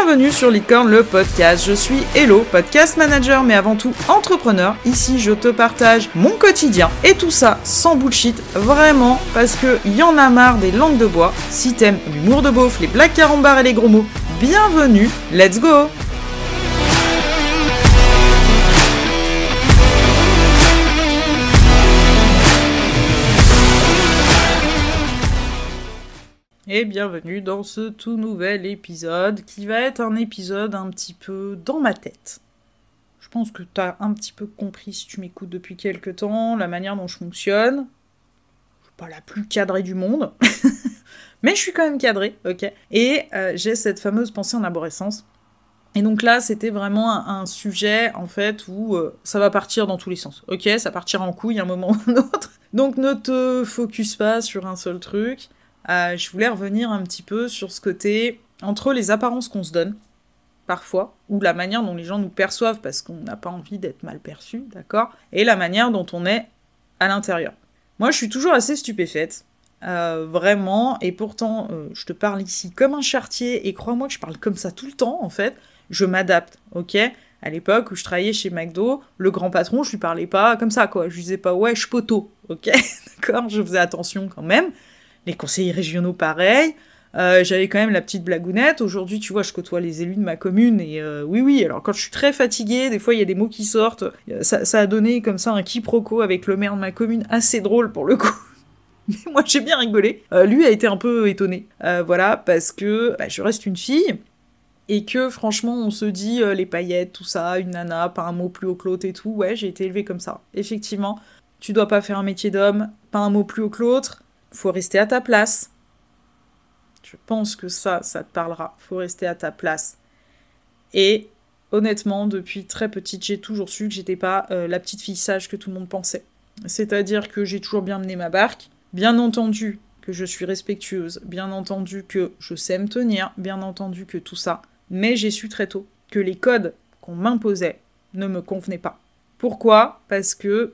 Bienvenue sur Licorne, le podcast. Je suis Hello, podcast manager, mais avant tout entrepreneur. Ici, je te partage mon quotidien et tout ça sans bullshit, vraiment, parce que y en a marre des langues de bois. Si t'aimes l'humour de beauf, les blagues carambars et les gros mots, bienvenue, let's go! Et bienvenue dans ce tout nouvel épisode qui va être un épisode un petit peu dans ma tête. Je pense que t'as un petit peu compris si tu m'écoutes depuis quelques temps, la manière dont je fonctionne. Je suis pas la plus cadrée du monde, mais je suis quand même cadrée, ok. Et j'ai cette fameuse pensée en arborescence. Et donc là, c'était vraiment un sujet, en fait, où ça va partir dans tous les sens, ok. Ça partira en couille à un moment ou un autre. Donc ne te focus pas sur un seul truc. Je voulais revenir un petit peu sur ce côté entre les apparences qu'on se donne, parfois, ou la manière dont les gens nous perçoivent parce qu'on n'a pas envie d'être mal perçu, d'accord, et la manière dont on est à l'intérieur. Moi, je suis toujours assez stupéfaite, vraiment, et pourtant, je te parle ici comme un charretier, et crois-moi que je parle comme ça tout le temps, en fait, je m'adapte, ok ? À l'époque où je travaillais chez McDo, le grand patron, je lui parlais pas comme ça, quoi, je lui disais pas « ouais, je poteau », ok ? D'accord ? Je faisais attention quand même. Les conseillers régionaux, pareil. J'avais quand même la petite blagounette. Aujourd'hui, tu vois, je côtoie les élus de ma commune. Et oui, alors quand je suis très fatiguée, des fois, il y a des mots qui sortent. Ça a donné comme ça un quiproquo avec le maire de ma commune, assez drôle pour le coup. Mais moi, j'ai bien rigolé. Lui a été un peu étonné. Voilà, parce que je reste une fille. Et que, franchement, on se dit les paillettes, tout ça, une nana, pas un mot plus haut que l'autre et tout. Ouais, j'ai été élevée comme ça. Effectivement, tu dois pas faire un métier d'homme, pas un mot plus haut que l'autre. Faut rester à ta place. Je pense que ça te parlera. Faut rester à ta place. Et honnêtement, depuis très petite, j'ai toujours su que j'étais pas la petite fille sage que tout le monde pensait. C'est-à-dire que j'ai toujours bien mené ma barque. Bien entendu que je suis respectueuse. Bien entendu que je sais me tenir. Bien entendu que tout ça. Mais j'ai su très tôt que les codes qu'on m'imposait ne me convenaient pas. Pourquoi ? Parce que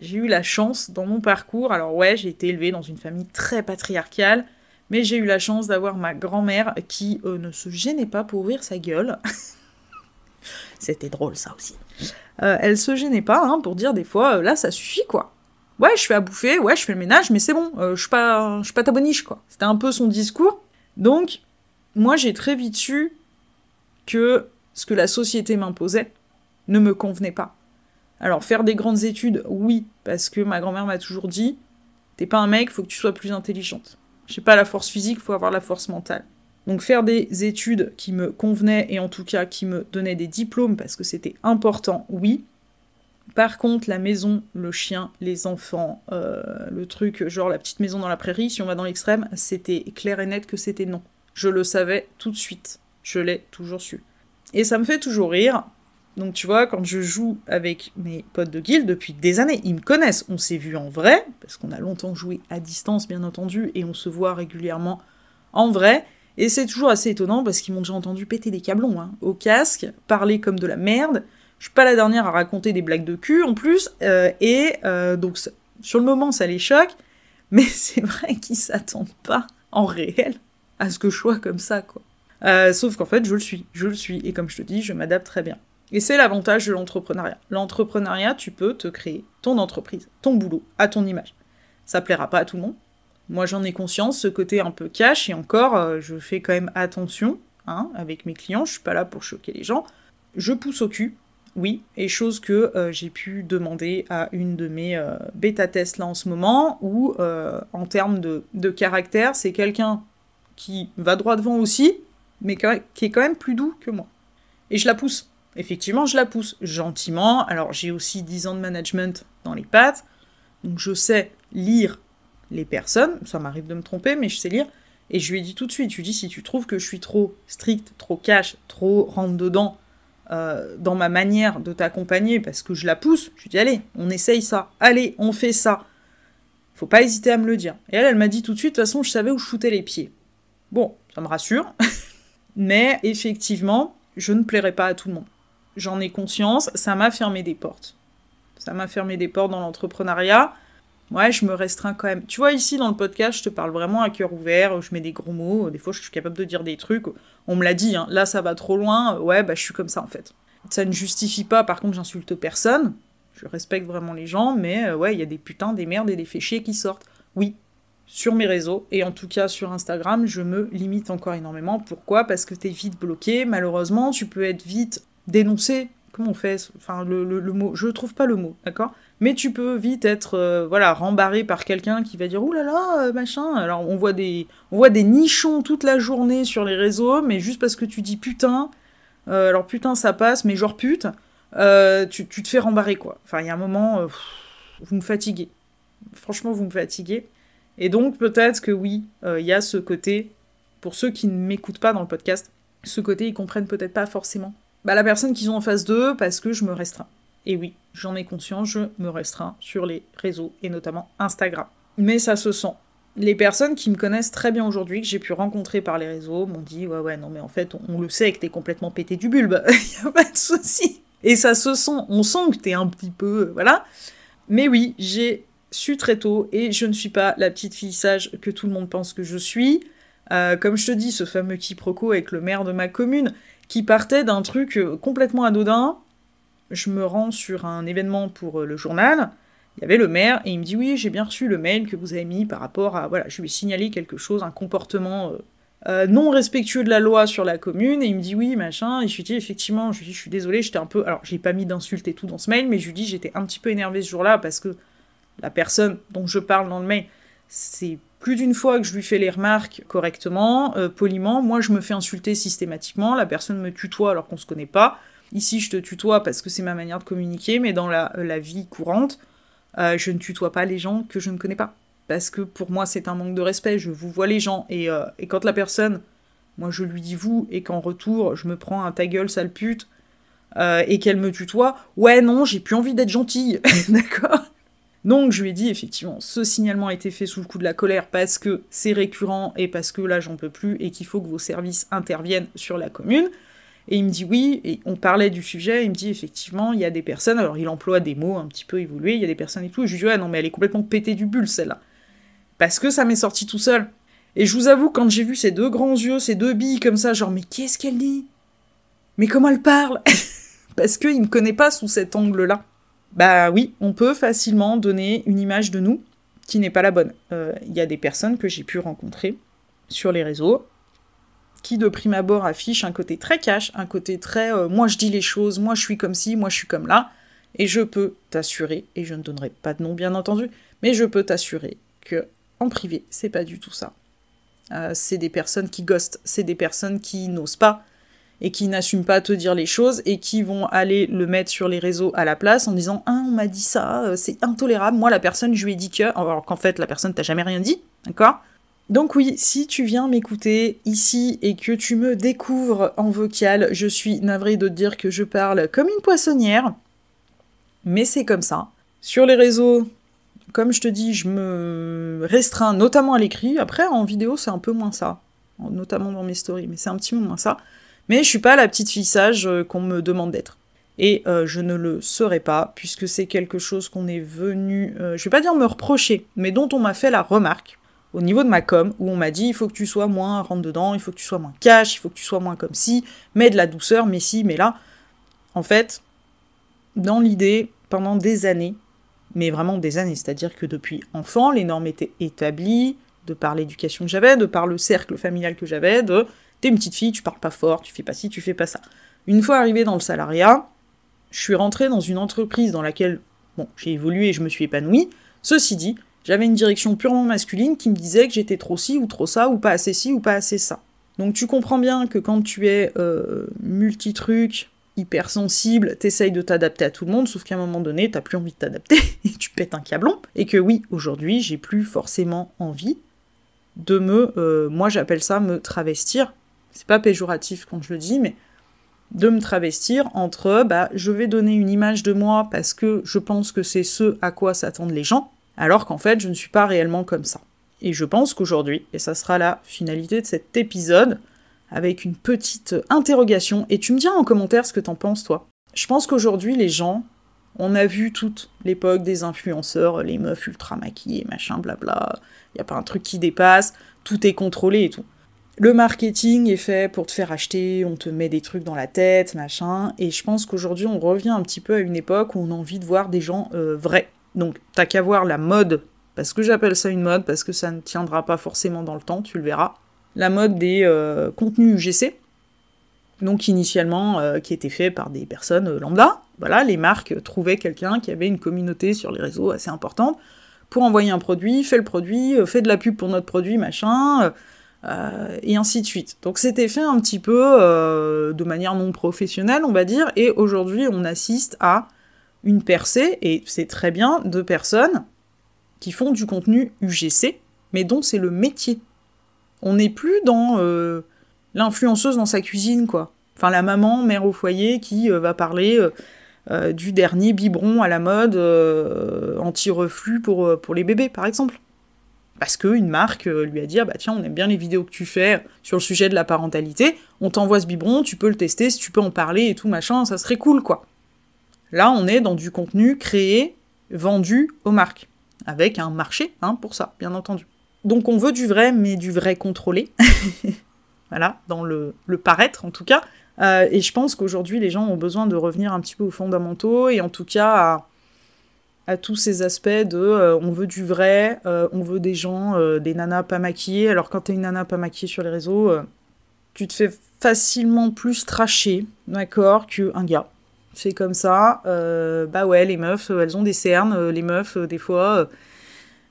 j'ai eu la chance dans mon parcours, alors ouais, j'ai été élevée dans une famille très patriarcale, mais j'ai eu la chance d'avoir ma grand-mère qui ne se gênait pas pour ouvrir sa gueule. C'était drôle ça aussi. Elle se gênait pas pour dire des fois, là ça suffit quoi. Ouais, je fais à bouffer, ouais, je fais le ménage, mais c'est bon, je suis pas ta boniche quoi. C'était un peu son discours. Donc, moi j'ai très vite su que ce que la société m'imposait ne me convenait pas. Alors, faire des grandes études, oui, parce que ma grand-mère m'a toujours dit « T'es pas un mec, faut que tu sois plus intelligente. J'ai pas la force physique, faut avoir la force mentale. » Donc faire des études qui me convenaient, et en tout cas qui me donnaient des diplômes, parce que c'était important, oui. Par contre, la maison, le chien, les enfants, le truc, genre la petite maison dans la prairie, si on va dans l'extrême, c'était clair et net que c'était non. Je le savais tout de suite. Je l'ai toujours su. Et ça me fait toujours rire. Donc tu vois, quand je joue avec mes potes de guilde depuis des années, ils me connaissent, on s'est vus en vrai, parce qu'on a longtemps joué à distance bien entendu, et on se voit régulièrement en vrai, et c'est toujours assez étonnant parce qu'ils m'ont déjà entendu péter des câblons, au casque, parler comme de la merde, je suis pas la dernière à raconter des blagues de cul en plus, donc sur le moment ça les choque, mais c'est vrai qu'ils s'attendent pas en réel à ce que je sois comme ça, quoi. Sauf qu'en fait je le suis, et comme je te dis, je m'adapte très bien. Et c'est l'avantage de l'entrepreneuriat. L'entrepreneuriat, tu peux te créer ton entreprise, ton boulot, à ton image. Ça plaira pas à tout le monde. Moi, j'en ai conscience, ce côté un peu cash, et encore, je fais quand même attention, avec mes clients, je suis pas là pour choquer les gens. Je pousse au cul, oui, et chose que j'ai pu demander à une de mes bêta-tests là en ce moment, où, en termes de caractère, c'est quelqu'un qui va droit devant aussi, mais qui est quand même plus doux que moi. Et je la pousse. Effectivement, je la pousse gentiment. Alors, j'ai aussi 10 ans de management dans les pattes, donc je sais lire les personnes. Ça m'arrive de me tromper, mais je sais lire. Et je lui ai dit tout de suite, je lui ai dit, si tu trouves que je suis trop strict, trop cash, trop rentre-dedans dans ma manière de t'accompagner, parce que je la pousse, je lui dis, allez, on essaye ça. Allez, on fait ça. Faut pas hésiter à me le dire. Et elle m'a dit tout de suite, de toute façon, je savais où je foutais les pieds. Bon, ça me rassure. Mais effectivement, je ne plairai pas à tout le monde. J'en ai conscience, ça m'a fermé des portes. Ça m'a fermé des portes dans l'entrepreneuriat, Ouais, je me restreins quand même. Tu vois, ici, dans le podcast, je te parle vraiment à cœur ouvert, je mets des gros mots, des fois, je suis capable de dire des trucs, on me l'a dit, hein, là, ça va trop loin, ouais, bah, je suis comme ça, en fait. Ça ne justifie pas, par contre, j'insulte personne, je respecte vraiment les gens, mais ouais, il y a des putains, des merdes et des fichiers qui sortent. Oui, sur mes réseaux, et en tout cas sur Instagram, je me limite encore énormément. Pourquoi ? Parce que t'es vite bloqué, malheureusement, tu peux être vite dénoncé. Comment on fait ? Enfin, le mot, je trouve pas le mot, d'accord ? Mais tu peux vite être, rembarré par quelqu'un qui va dire « Ouh là là, machin ». Alors, on voit des nichons toute la journée sur les réseaux, mais juste parce que tu dis « putain », alors putain ça passe, mais genre pute, tu te fais rembarrer, quoi. Enfin, il y a un moment, vous me fatiguez. Franchement, vous me fatiguez. Et donc, peut-être que oui, il y a ce côté, pour ceux qui ne m'écoutent pas dans le podcast, ce côté, ils comprennent peut-être pas forcément la personne qu'ils ont en face d'eux, parce que je me restreins. Et oui, j'en ai conscience, je me restreins sur les réseaux, et notamment Instagram. Mais ça se sent. Les personnes qui me connaissent très bien aujourd'hui, que j'ai pu rencontrer par les réseaux, m'ont dit « Ouais, non mais en fait, on le sait que t'es complètement pété du bulbe, y a pas de souci. » Et ça se sent, on sent que t'es un petit peu... voilà. Mais oui, j'ai su très tôt, et je ne suis pas la petite fille sage que tout le monde pense que je suis. Comme je te dis, ce fameux quiproquo avec le maire de ma commune, qui partait d'un truc complètement anodin. Je me rends sur un événement pour le journal, il y avait le maire, et il me dit « Oui, j'ai bien reçu le mail que vous avez mis par rapport à... » Voilà, je lui ai signalé quelque chose, un comportement non respectueux de la loi sur la commune, et il me dit « Oui, machin », et je lui dis « Effectivement, je suis désolée, j'étais un peu... » Alors, j'ai pas mis d'insultes et tout dans ce mail, mais je lui dis « J'étais un petit peu énervée ce jour-là, parce que la personne dont je parle dans le mail, c'est plus d'une fois que je lui fais les remarques correctement, poliment, moi je me fais insulter systématiquement, la personne me tutoie alors qu'on se connaît pas. Ici, je te tutoie parce que c'est ma manière de communiquer, mais dans la vie courante, je ne tutoie pas les gens que je ne connais pas. Parce que pour moi, c'est un manque de respect, je vous vois les gens, et quand la personne, moi je lui dis vous, et qu'en retour, je me prends un ta gueule, sale pute, et qu'elle me tutoie, ouais, non, j'ai plus envie d'être gentille, d'accord ? Donc je lui ai dit, effectivement, ce signalement a été fait sous le coup de la colère parce que c'est récurrent, et parce que là, j'en peux plus, et qu'il faut que vos services interviennent sur la commune. Et il me dit oui, et on parlait du sujet, il me dit effectivement, il y a des personnes, alors il emploie des mots un petit peu évolués, il y a des personnes et tout, et je lui dis ouais, non mais elle est complètement pétée du bulle celle-là. Parce que ça m'est sorti tout seul. Et je vous avoue, quand j'ai vu ces deux grands yeux, ces deux billes comme ça, genre mais qu'est-ce qu'elle dit ? Mais comment elle parle ? Parce qu'il me connaît pas sous cet angle-là. Bah oui, on peut facilement donner une image de nous qui n'est pas la bonne. Il y a des personnes que j'ai pu rencontrer sur les réseaux, qui de prime abord affiche un côté très cash, un côté très moi je dis les choses, moi je suis comme ci, moi je suis comme là, et je peux t'assurer, et je ne donnerai pas de nom bien entendu, mais je peux t'assurer que en privé, c'est pas du tout ça. C'est des personnes qui ghostent, c'est des personnes qui n'osent pas, et qui n'assument pas te dire les choses, et qui vont aller le mettre sur les réseaux à la place en disant « Ah, on m'a dit ça, c'est intolérable, moi la personne, je lui ai dit que... » Alors qu'en fait, la personne t'a jamais rien dit, d'accord ? Donc oui, si tu viens m'écouter ici et que tu me découvres en vocal, je suis navrée de te dire que je parle comme une poissonnière, mais c'est comme ça. Sur les réseaux, comme je te dis, je me restreins notamment à l'écrit, après en vidéo c'est un peu moins ça, notamment dans mes stories, mais c'est un petit peu moins ça. Mais je suis pas la petite fille sage qu'on me demande d'être. Et je ne le serai pas, puisque c'est quelque chose qu'on est venu, je vais pas dire me reprocher, mais dont on m'a fait la remarque, au niveau de ma com, où on m'a dit il faut que tu sois moins rentre-dedans, il faut que tu sois moins cash, il faut que tu sois moins comme ci, mets de la douceur, mais ci, mais là. En fait, dans l'idée, pendant des années, mais vraiment des années, c'est-à-dire que depuis enfant, les normes étaient établies, de par l'éducation que j'avais, de par le cercle familial que j'avais, de t'es une petite fille, tu parles pas fort, tu fais pas ci, tu fais pas ça. Une fois arrivée dans le salariat, je suis rentrée dans une entreprise dans laquelle, bon, j'ai évolué et je me suis épanouie. Ceci dit, j'avais une direction purement masculine qui me disait que j'étais trop ci ou trop ça, ou pas assez ci ou pas assez ça. Donc tu comprends bien que quand tu es multi-truc, hypersensible, t'essayes de t'adapter à tout le monde, sauf qu'à un moment donné, t'as plus envie de t'adapter, et tu pètes un câblon. Et que oui, aujourd'hui, j'ai plus forcément envie de moi j'appelle ça me travestir, c'est pas péjoratif quand je le dis, mais de me travestir entre, je vais donner une image de moi parce que je pense que c'est ce à quoi s'attendent les gens, alors qu'en fait, je ne suis pas réellement comme ça. Et je pense qu'aujourd'hui, et ça sera la finalité de cet épisode, avec une petite interrogation, et tu me diras en commentaire ce que t'en penses, toi. Je pense qu'aujourd'hui, les gens On a vu toute l'époque des influenceurs, les meufs ultra maquillées, machin, blabla. Il n'y a pas un truc qui dépasse, tout est contrôlé et tout. Le marketing est fait pour te faire acheter, on te met des trucs dans la tête, machin, et je pense qu'aujourd'hui on revient un petit peu à une époque où on a envie de voir des gens vrais. Donc t'as qu'à voir la mode, parce que j'appelle ça une mode, parce que ça ne tiendra pas forcément dans le temps, tu le verras. La mode des contenus UGC, donc initialement qui était fait par des personnes lambda. Voilà, les marques trouvaient quelqu'un qui avait une communauté sur les réseaux assez importante pour envoyer un produit, fait le produit, fait de la pub pour notre produit, machin... et ainsi de suite. Donc c'était fait un petit peu de manière non professionnelle, on va dire, et aujourd'hui on assiste à une percée, et c'est très bien, de personnes qui font du contenu UGC, mais dont c'est le métier. On n'est plus dans l'influenceuse dans sa cuisine, quoi. Enfin, la maman, mère au foyer, qui va parler du dernier biberon à la mode anti-reflux pour les bébés, par exemple. Parce qu'une marque lui a dit « Ah bah tiens, on aime bien les vidéos que tu fais sur le sujet de la parentalité, on t'envoie ce biberon, tu peux le tester, si tu peux en parler et tout, machin, ça serait cool, quoi. » Là, on est dans du contenu créé, vendu aux marques, avec un marché pour ça, bien entendu. Donc on veut du vrai, mais du vrai contrôlé. Voilà, dans le paraître, en tout cas. Et je pense qu'aujourd'hui, les gens ont besoin de revenir un petit peu aux fondamentaux, et en tout cas à tous ces aspects de on veut du vrai, on veut des gens, des nanas pas maquillées. Alors quand t'es une nana pas maquillée sur les réseaux, tu te fais facilement plus tracher, d'accord, qu'un gars. C'est comme ça. Bah ouais, les meufs, elles ont des cernes, les meufs, des fois,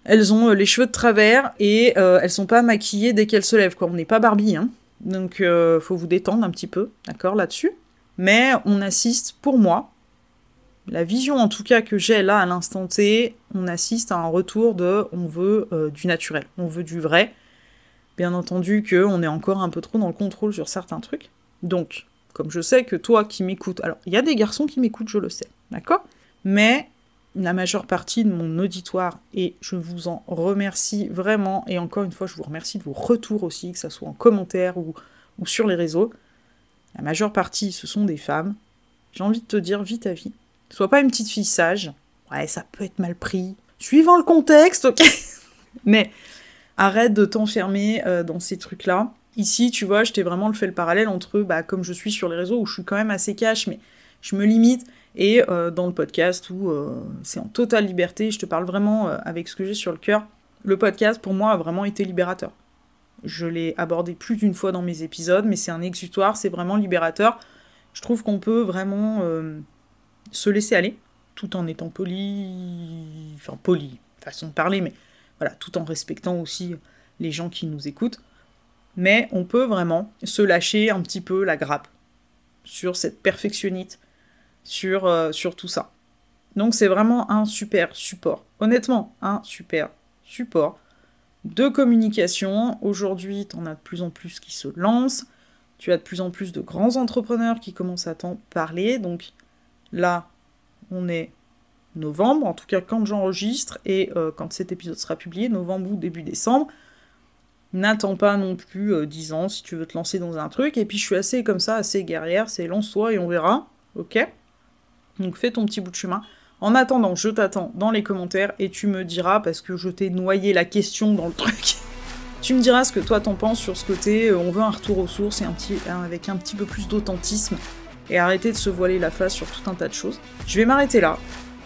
elles ont les cheveux de travers, et elles sont pas maquillées dès qu'elles se lèvent, quoi. On n'est pas Barbie, hein. Donc faut vous détendre un petit peu, d'accord, là-dessus. Mais on assiste, pour moi, la vision en tout cas que j'ai là à l'instant T, on assiste à un retour de on veut du naturel, on veut du vrai. Bien entendu qu'on est encore un peu trop dans le contrôle sur certains trucs. Donc, comme je sais que toi qui m'écoutes, alors il y a des garçons qui m'écoutent, je le sais, d'accord ? Mais la majeure partie de mon auditoire, et je vous en remercie vraiment, et encore une fois je vous remercie de vos retours aussi, que ça soit en commentaire ou sur les réseaux, la majeure partie ce sont des femmes. J'ai envie de te dire, vis ta vie. Sois pas une petite fille sage. Ouais, ça peut être mal pris. Suivant le contexte, ok. Mais arrête de t'enfermer dans ces trucs-là. Ici, tu vois, je t'ai vraiment fait le parallèle entre, comme je suis sur les réseaux, où je suis quand même assez cash, mais je me limite, et dans le podcast, où c'est en totale liberté, je te parle vraiment avec ce que j'ai sur le cœur. Le podcast, pour moi, a vraiment été libérateur. Je l'ai abordé plus d'une fois dans mes épisodes, mais c'est un exutoire, c'est vraiment libérateur. Je trouve qu'on peut vraiment... se laisser aller, tout en étant poli, façon de parler, mais voilà, tout en respectant aussi les gens qui nous écoutent. Mais on peut vraiment se lâcher un petit peu la grappe sur cette perfectionnite, sur tout ça. Donc c'est vraiment un super support. Honnêtement, un super support de communication. Aujourd'hui, t'en as de plus en plus qui se lancent. Tu as de plus en plus de grands entrepreneurs qui commencent à t'en parler, donc là, on est novembre, en tout cas quand j'enregistre, et quand cet épisode sera publié, novembre ou début décembre. N'attends pas non plus 10 ans si tu veux te lancer dans un truc, et puis je suis assez comme ça, assez guerrière, c'est lance-toi et on verra, ok ? Donc fais ton petit bout de chemin. En attendant, je t'attends dans les commentaires, et tu me diras, parce que je t'ai noyé la question dans le truc, tu me diras ce que toi t'en penses sur ce côté, on veut un retour aux sources, et avec un petit peu plus d'authentisme, et arrêter de se voiler la face sur tout un tas de choses. Je vais m'arrêter là,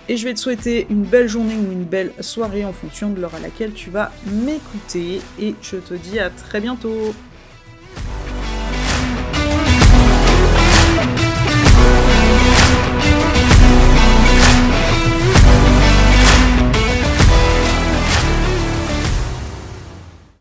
et je vais te souhaiter une belle journée ou une belle soirée en fonction de l'heure à laquelle tu vas m'écouter, et je te dis à très bientôt.